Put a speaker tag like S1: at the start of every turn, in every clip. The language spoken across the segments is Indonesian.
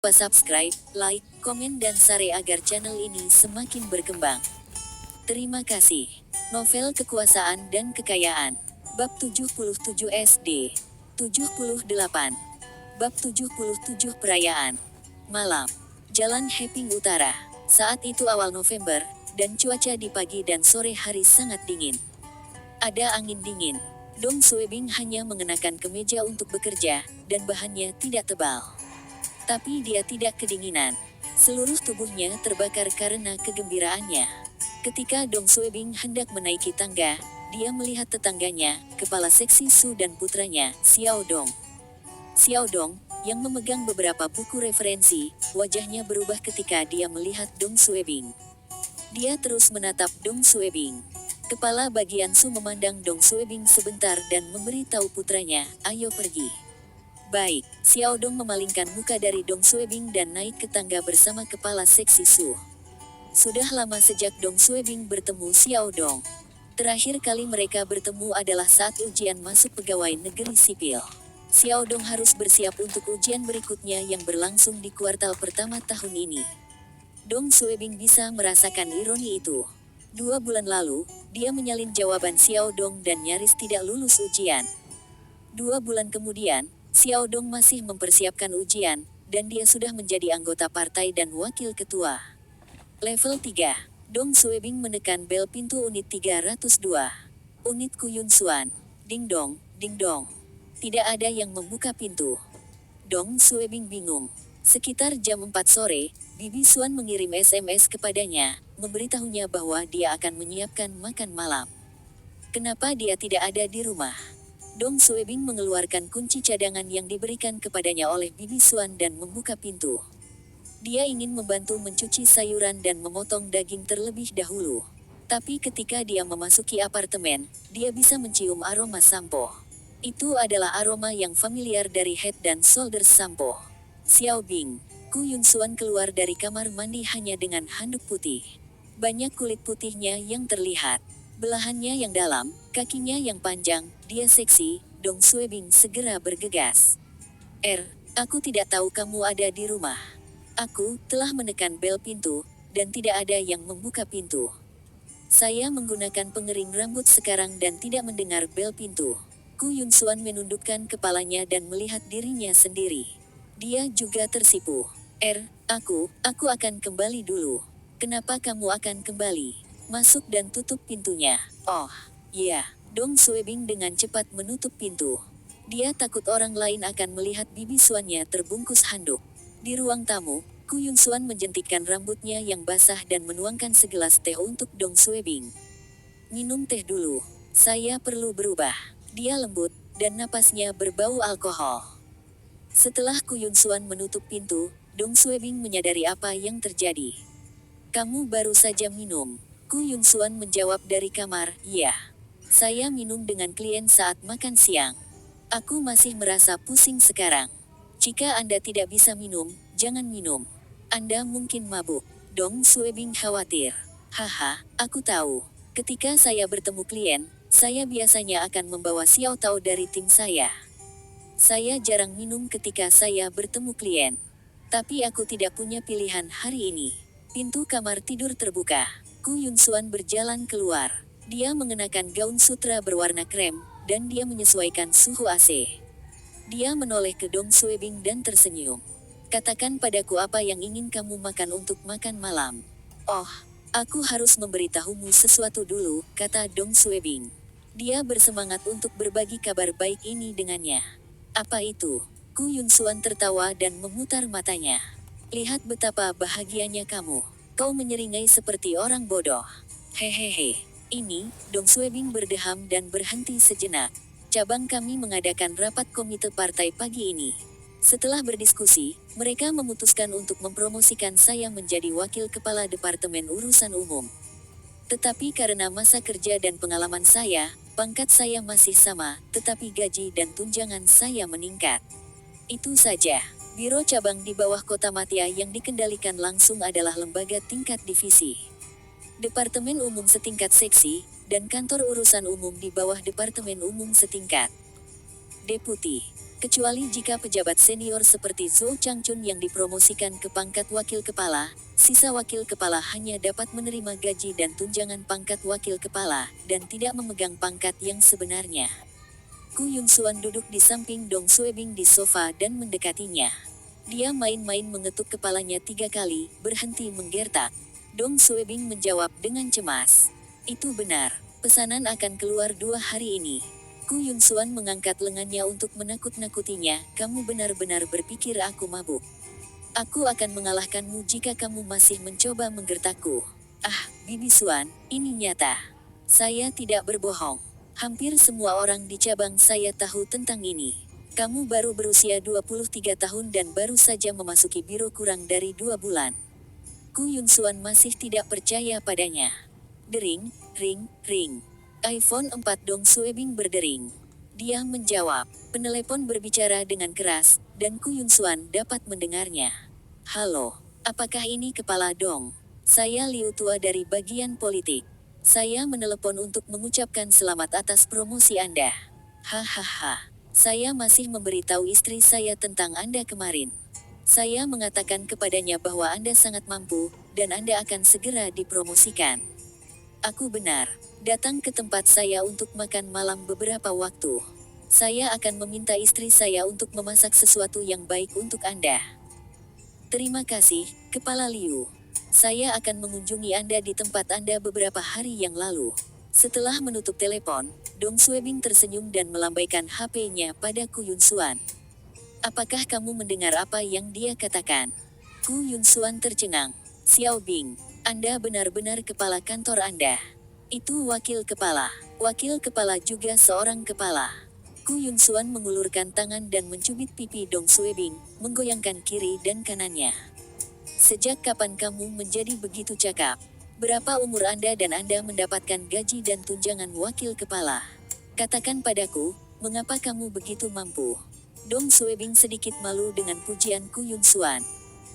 S1: Lupa subscribe, like, komen dan share agar channel ini semakin berkembang. Terima kasih. Novel Kekuasaan dan Kekayaan. Bab 77 SD. 78. Bab 77 Perayaan. Malam. Jalan Heping Utara. Saat itu awal November, dan cuaca di pagi dan sore hari sangat dingin. Ada angin dingin. Dong Suebing hanya mengenakan kemeja untuk bekerja, dan bahannya tidak tebal. Tapi dia tidak kedinginan. Seluruh tubuhnya terbakar karena kegembiraannya. Ketika Dong Suebing hendak menaiki tangga, dia melihat tetangganya, kepala seksi Su dan putranya, Xiao Dong. Xiao Dong, yang memegang beberapa buku referensi, wajahnya berubah ketika dia melihat Dong Suebing. Dia terus menatap Dong Suebing. Kepala bagian Su memandang Dong Suebing sebentar dan memberitahu putranya, "Ayo pergi." Baik, Xiao Dong memalingkan muka dari Dong Suebing dan naik ke tangga bersama kepala seksi Su. Sudah lama sejak Dong Suebing bertemu Xiao Dong. Terakhir kali mereka bertemu adalah saat ujian masuk pegawai negeri sipil. Xiao Dong harus bersiap untuk ujian berikutnya yang berlangsung di kuartal pertama tahun ini. Dong Suebing bisa merasakan ironi itu. 2 bulan lalu, dia menyalin jawaban Xiao Dong dan nyaris tidak lulus ujian. 2 bulan kemudian, Xiao Dong masih mempersiapkan ujian, dan dia sudah menjadi anggota partai dan wakil ketua. Level 3. Dong Suebing menekan bel pintu unit 302. Unit Kuyun Suan. Ding dong, ding dong. Tidak ada yang membuka pintu. Dong Suebing bingung. Sekitar jam 4 sore, Bibi Suan mengirim SMS kepadanya, memberitahunya bahwa dia akan menyiapkan makan malam. Kenapa dia tidak ada di rumah? Dong Suebing mengeluarkan kunci cadangan yang diberikan kepadanya oleh Bibi Suan dan membuka pintu. Dia ingin membantu mencuci sayuran dan memotong daging terlebih dahulu. Tapi ketika dia memasuki apartemen, dia bisa mencium aroma sampo. Itu adalah aroma yang familiar dari Head dan Shoulders sampo. Xiao Bing, Ku Yun Suan keluar dari kamar mandi hanya dengan handuk putih. Banyak kulit putihnya yang terlihat. Belahannya yang dalam, kakinya yang panjang, dia seksi. Dong Suebing segera bergegas. Aku tidak tahu kamu ada di rumah. Aku telah menekan bel pintu, dan tidak ada yang membuka pintu. Saya menggunakan pengering rambut sekarang dan tidak mendengar bel pintu. Ku Yun Suan menundukkan kepalanya dan melihat dirinya sendiri. Dia juga tersipu. Aku akan kembali dulu. Kenapa kamu akan kembali? Masuk dan tutup pintunya. Oh, ya. Dong Suebing dengan cepat menutup pintu. Dia takut orang lain akan melihat bibi Suannya terbungkus handuk. Di ruang tamu, Ku Yun Suan menjentikkan rambutnya yang basah dan menuangkan segelas teh untuk Dong Suebing. Minum teh dulu. Saya perlu berubah. Dia lembut, dan napasnya berbau alkohol. Setelah Ku Yun Suan menutup pintu, Dong Suebing menyadari apa yang terjadi. Kamu baru saja minum. Ku Yun Suan menjawab dari kamar, "Iya. Saya minum dengan klien saat makan siang. Aku masih merasa pusing sekarang. Jika Anda tidak bisa minum, jangan minum. Anda mungkin mabuk." Dong Suebing khawatir. "Haha, aku tahu. Ketika saya bertemu klien, saya biasanya akan membawa Xiao Tao dari tim saya. Saya jarang minum ketika saya bertemu klien. Tapi aku tidak punya pilihan hari ini." Pintu kamar tidur terbuka. Ku Yun Suan berjalan keluar. Dia mengenakan gaun sutra berwarna krem, dan dia menyesuaikan suhu AC. Dia menoleh ke Dong Suebing dan tersenyum. "Katakan padaku apa yang ingin kamu makan untuk makan malam." "Oh, aku harus memberitahumu sesuatu dulu," kata Dong Suebing. Dia bersemangat untuk berbagi kabar baik ini dengannya. "Apa itu?" Ku Yun Suan tertawa dan memutar matanya. "Lihat betapa bahagianya kamu. Kau menyeringai seperti orang bodoh." "Hehehe. Ini," Dong Suebing berdeham dan berhenti sejenak. "Cabang kami mengadakan rapat komite partai pagi ini. Setelah berdiskusi, mereka memutuskan untuk mempromosikan saya menjadi wakil kepala Departemen Urusan Umum. Tetapi karena masa kerja dan pengalaman saya, pangkat saya masih sama, tetapi gaji dan tunjangan saya meningkat. Itu saja." Biro cabang di bawah Kota Matia yang dikendalikan langsung adalah lembaga tingkat divisi. Departemen Umum setingkat seksi, dan kantor urusan umum di bawah Departemen Umum setingkat deputi. Kecuali jika pejabat senior seperti Zhou Changchun yang dipromosikan ke pangkat wakil kepala, sisa wakil kepala hanya dapat menerima gaji dan tunjangan pangkat wakil kepala, dan tidak memegang pangkat yang sebenarnya. Ku Yunsuan duduk di samping Dong Suebing di sofa dan mendekatinya. Dia main-main mengetuk kepalanya 3 kali, berhenti menggertak. Dong Suebing menjawab dengan cemas. Itu benar, pesanan akan keluar 2 hari ini. Ku Yunsuan mengangkat lengannya untuk menakut-nakutinya, kamu benar-benar berpikir aku mabuk. Aku akan mengalahkanmu jika kamu masih mencoba menggertakku. Ah, Bibi Suan, ini nyata. Saya tidak berbohong. Hampir semua orang di cabang saya tahu tentang ini. Kamu baru berusia 23 tahun dan baru saja memasuki biro kurang dari 2 bulan. Ku Yunsuan masih tidak percaya padanya. Dering, ring, ring. iPhone 4 Dong Suebing berdering. Dia menjawab. Penelepon berbicara dengan keras, dan Ku Yunsuan dapat mendengarnya. Halo, apakah ini Kepala Dong? Saya Liu Tua dari bagian politik. Saya menelepon untuk mengucapkan selamat atas promosi Anda. Hahaha. Saya masih memberitahu istri saya tentang Anda kemarin. Saya mengatakan kepadanya bahwa Anda sangat mampu, dan Anda akan segera dipromosikan. Aku benar. Datang ke tempat saya untuk makan malam beberapa waktu. Saya akan meminta istri saya untuk memasak sesuatu yang baik untuk Anda. Terima kasih, Kepala Liu. Saya akan mengunjungi Anda di tempat Anda beberapa hari yang lalu. Setelah menutup telepon, Dong Suebing tersenyum dan melambaikan HP-nya pada Ku Yunsuan. Apakah kamu mendengar apa yang dia katakan? Ku Yunsuan tercengang. Xiao Bing, Anda benar-benar kepala kantor Anda. Itu wakil kepala. Wakil kepala juga seorang kepala. Ku Yunsuan mengulurkan tangan dan mencubit pipi Dong Suebing, menggoyangkan kiri dan kanannya. Sejak kapan kamu menjadi begitu cakap? Berapa umur Anda dan Anda mendapatkan gaji dan tunjangan wakil kepala? Katakan padaku, mengapa kamu begitu mampu? Dong Suebing sedikit malu dengan pujian Ku Yunsuan.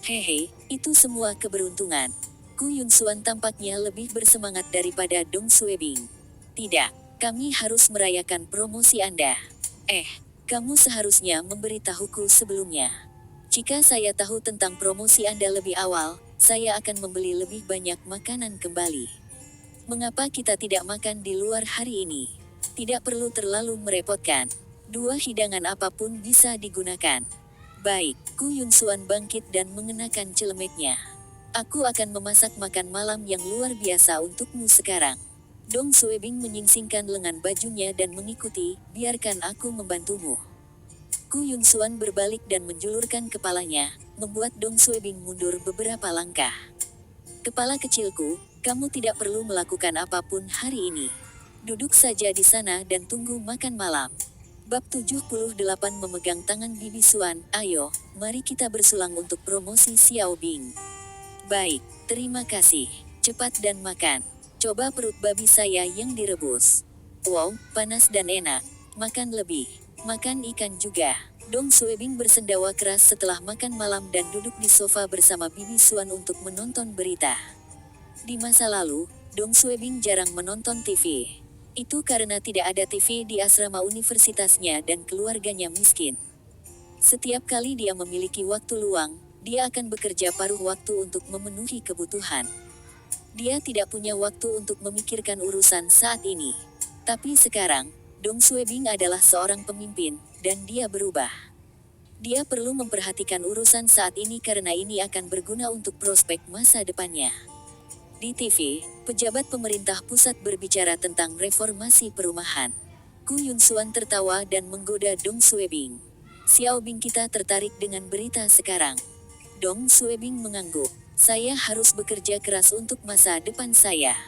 S1: Hehe, itu semua keberuntungan. Ku Yunsuan tampaknya lebih bersemangat daripada Dong Suebing. Tidak, kami harus merayakan promosi Anda. Kamu seharusnya memberitahuku sebelumnya. Jika saya tahu tentang promosi Anda lebih awal, saya akan membeli lebih banyak makanan kembali. Mengapa kita tidak makan di luar hari ini? Tidak perlu terlalu merepotkan. 2 hidangan apapun bisa digunakan. Baik, Ku Yunsuan bangkit dan mengenakan celemeknya. Aku akan memasak makan malam yang luar biasa untukmu sekarang. Dong Suebing menyingsingkan lengan bajunya dan mengikuti, biarkan aku membantumu. Ku Yunsuan berbalik dan menjulurkan kepalanya, membuat Dong Suebing mundur beberapa langkah. Kepala kecilku, kamu tidak perlu melakukan apapun hari ini. Duduk saja di sana dan tunggu makan malam. Bab 78 memegang tangan Bibi Suan, ayo, mari kita bersulang untuk promosi Xiao Bing. Baik, terima kasih. Cepat dan makan. Coba perut babi saya yang direbus. Wow, panas dan enak. Makan lebih. Makan ikan juga. Dong Suebing bersendawa keras setelah makan malam dan duduk di sofa bersama Bibi Suan untuk menonton berita. Di masa lalu, Dong Suebing jarang menonton TV. Itu karena tidak ada TV di asrama universitasnya dan keluarganya miskin. Setiap kali dia memiliki waktu luang, dia akan bekerja paruh waktu untuk memenuhi kebutuhan. Dia tidak punya waktu untuk memikirkan urusan saat ini. Tapi sekarang, Dong Suebing adalah seorang pemimpin, dan dia berubah. Dia perlu memperhatikan urusan saat ini karena ini akan berguna untuk prospek masa depannya. Di TV, pejabat pemerintah pusat berbicara tentang reformasi perumahan. Ku Yunsuan tertawa dan menggoda Dong Suebing. Xiao Bing, kita tertarik dengan berita sekarang. Dong Suebing mengangguk. Saya harus bekerja keras untuk masa depan saya.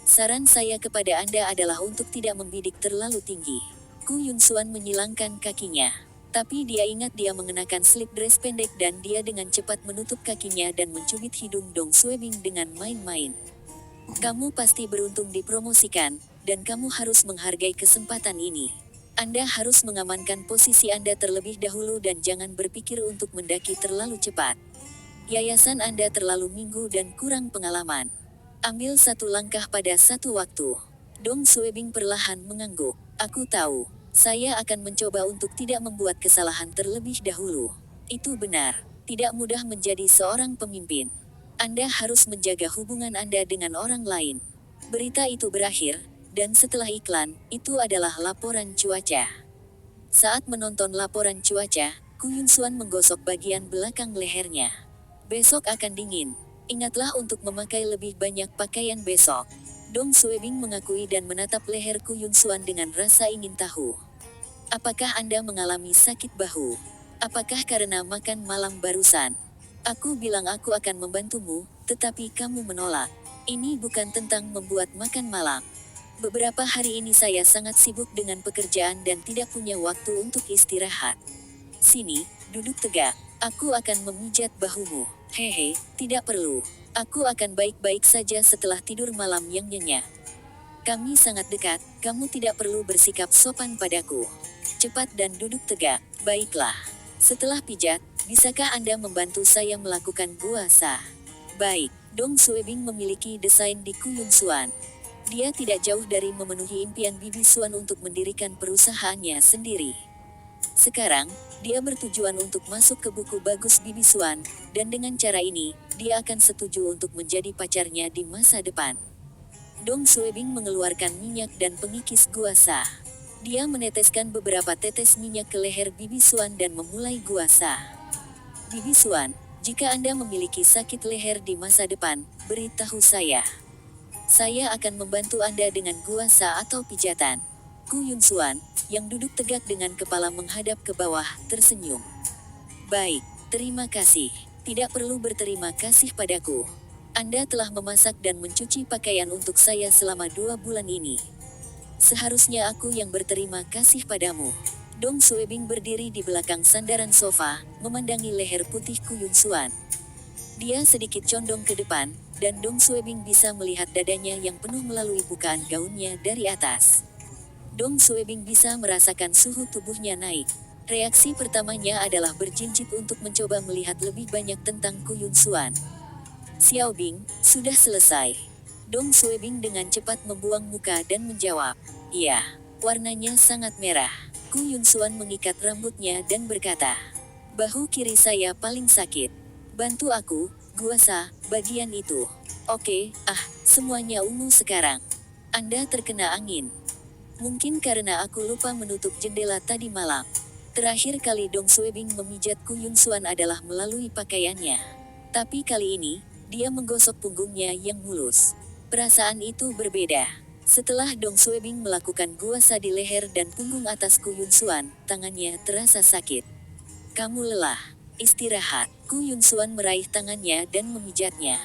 S1: Saran saya kepada Anda adalah untuk tidak membidik terlalu tinggi. Ku Yunsuan menyilangkan kakinya. Tapi dia ingat dia mengenakan slip dress pendek dan dia dengan cepat menutup kakinya dan mencubit hidung Dong Suebing dengan main-main. Kamu pasti beruntung dipromosikan, dan kamu harus menghargai kesempatan ini. Anda harus mengamankan posisi Anda terlebih dahulu dan jangan berpikir untuk mendaki terlalu cepat. Yayasan Anda terlalu minggu dan kurang pengalaman. Ambil satu langkah pada satu waktu. Dong Suebing perlahan mengangguk. Aku tahu. Saya akan mencoba untuk tidak membuat kesalahan terlebih dahulu. Itu benar. Tidak mudah menjadi seorang pemimpin. Anda harus menjaga hubungan Anda dengan orang lain. Berita itu berakhir, dan setelah iklan, itu adalah laporan cuaca. Saat menonton laporan cuaca, Ku Yun Suan menggosok bagian belakang lehernya. Besok akan dingin. Ingatlah untuk memakai lebih banyak pakaian besok. Dong Suebing mengakui dan menatap leher Ku Yun Suan dengan rasa ingin tahu. Apakah Anda mengalami sakit bahu? Apakah karena makan malam barusan? Aku bilang aku akan membantumu, tetapi kamu menolak. Ini bukan tentang membuat makan malam. Beberapa hari ini saya sangat sibuk dengan pekerjaan dan tidak punya waktu untuk istirahat. Sini, duduk tegak. Aku akan memijat bahumu. Hehe, tidak perlu. Aku akan baik-baik saja setelah tidur malam yang nyenyak. Kami sangat dekat, kamu tidak perlu bersikap sopan padaku. Cepat dan duduk tegak. Baiklah. Setelah pijat, bisakah Anda membantu saya melakukan gua sha? Baik, Dong Suebing memiliki desain di Ku Yun Suan. Dia tidak jauh dari memenuhi impian Bibi Suan untuk mendirikan perusahaannya sendiri. Sekarang, dia bertujuan untuk masuk ke buku bagus Bibi Suan, dan dengan cara ini, dia akan setuju untuk menjadi pacarnya di masa depan. Dong Suebing mengeluarkan minyak dan pengikis gua sha. Dia meneteskan beberapa tetes minyak ke leher Bibi Suan dan memulai gua sha. Bibi Suan, jika Anda memiliki sakit leher di masa depan, beritahu saya. Saya akan membantu Anda dengan gua sha atau pijatan. Ku Yun Suan, yang duduk tegak dengan kepala menghadap ke bawah, tersenyum. Baik, terima kasih. Tidak perlu berterima kasih padaku. Anda telah memasak dan mencuci pakaian untuk saya selama 2 bulan ini. Seharusnya aku yang berterima kasih padamu. Dong Suebing berdiri di belakang sandaran sofa, memandangi leher putih Ku Yun Suan. Dia sedikit condong ke depan, dan Dong Suebing bisa melihat dadanya yang penuh melalui bukaan gaunnya dari atas. Dong Suebing bisa merasakan suhu tubuhnya naik. Reaksi pertamanya adalah berjinjit untuk mencoba melihat lebih banyak tentang Ku Yun Suan. Xiao Bing, sudah selesai. Dong Suebing dengan cepat membuang muka dan menjawab, iya, warnanya sangat merah. Ku Yun Suan mengikat rambutnya dan berkata, bahu kiri saya paling sakit. Bantu aku, gua sha, bagian itu. Oke, semuanya ungu sekarang. Anda terkena angin. Mungkin karena aku lupa menutup jendela tadi malam. Terakhir kali Dong Suebing memijat Ku Yun Suan adalah melalui pakaiannya. Tapi kali ini, dia menggosok punggungnya yang mulus. Perasaan itu berbeda. Setelah Dong Suebing melakukan gua sha di leher dan punggung atas Ku Yun Suan, tangannya terasa sakit. Kamu lelah. Istirahat. Ku Yun Suan meraih tangannya dan memijatnya.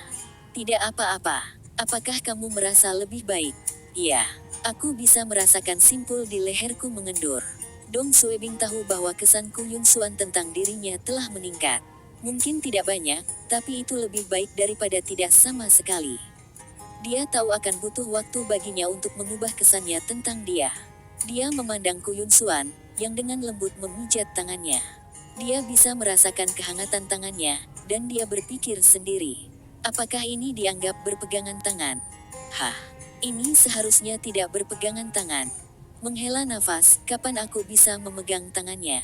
S1: Tidak apa-apa. Apakah kamu merasa lebih baik? Iya. Aku bisa merasakan simpul di leherku mengendur. Dong Suebing tahu bahwa kesan Ku Yun Suan tentang dirinya telah meningkat. Mungkin tidak banyak, tapi itu lebih baik daripada tidak sama sekali. Dia tahu akan butuh waktu baginya untuk mengubah kesannya tentang dia. Dia memandang Ku Yun Suan, yang dengan lembut memijat tangannya. Dia bisa merasakan kehangatan tangannya, dan dia berpikir sendiri. Apakah ini dianggap berpegangan tangan? Ini seharusnya tidak berpegangan tangan. Menghela nafas, kapan aku bisa memegang tangannya?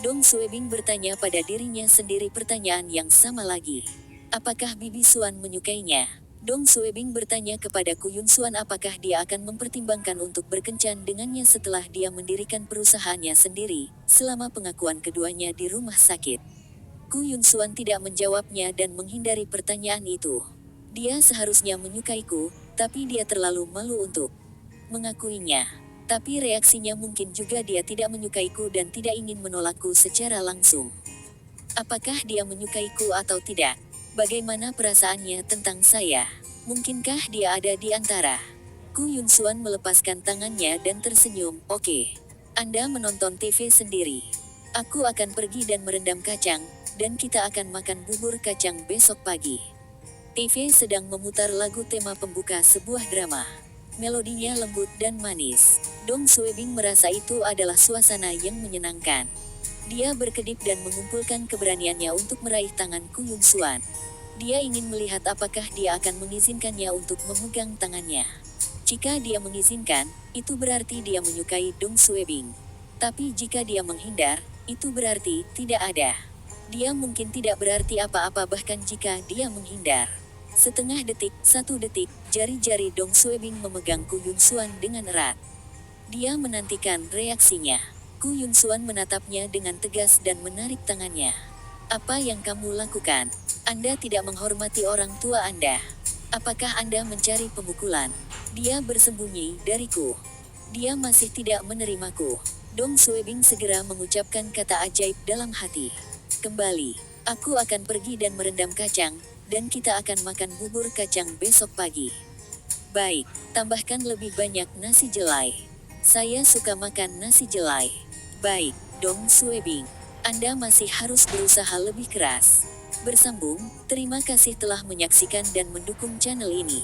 S1: Dong Suebing bertanya pada dirinya sendiri pertanyaan yang sama lagi. Apakah Bibi Suan menyukainya? Dong Suebing bertanya kepada Ku Yun Suan apakah dia akan mempertimbangkan untuk berkencan dengannya setelah dia mendirikan perusahaannya sendiri, selama pengakuan keduanya di rumah sakit. Ku Yun Suan tidak menjawabnya dan menghindari pertanyaan itu. Dia seharusnya menyukaiku, tapi dia terlalu malu untuk mengakuinya. Tapi reaksinya mungkin juga dia tidak menyukaiku dan tidak ingin menolakku secara langsung. Apakah dia menyukaiku atau tidak? Bagaimana perasaannya tentang saya? Mungkinkah dia ada di antara? Ku Yun Suan melepaskan tangannya dan tersenyum. Oke. Anda menonton TV sendiri. Aku akan pergi dan merendam kacang, dan kita akan makan bubur kacang besok pagi. TV sedang memutar lagu tema pembuka sebuah drama. Melodinya lembut dan manis. Dong Suebing merasa itu adalah suasana yang menyenangkan. Dia berkedip dan mengumpulkan keberaniannya untuk meraih tangan Ku Yun Suan. Dia ingin melihat apakah dia akan mengizinkannya untuk memegang tangannya. Jika dia mengizinkan, itu berarti dia menyukai Dong Suebing. Tapi jika dia menghindar, itu berarti tidak ada. Dia mungkin tidak berarti apa-apa bahkan jika dia menghindar. Setengah detik, 1 detik, jari-jari Dong Suebing memegang Ku Yunsuan dengan erat. Dia menantikan reaksinya. Ku Yunsuan menatapnya dengan tegas dan menarik tangannya. Apa yang kamu lakukan? Anda tidak menghormati orang tua Anda. Apakah Anda mencari pemukulan? Dia bersembunyi dariku. Dia masih tidak menerimaku. Dong Suebing segera mengucapkan kata ajaib dalam hati. Kembali, aku akan pergi dan merendam kacang, dan kita akan makan bubur kacang besok pagi. Baik, tambahkan lebih banyak nasi jelai. Saya suka makan nasi jelai. Baik, Dong Suebing. Anda masih harus berusaha lebih keras. Bersambung, terima kasih telah menyaksikan dan mendukung channel ini.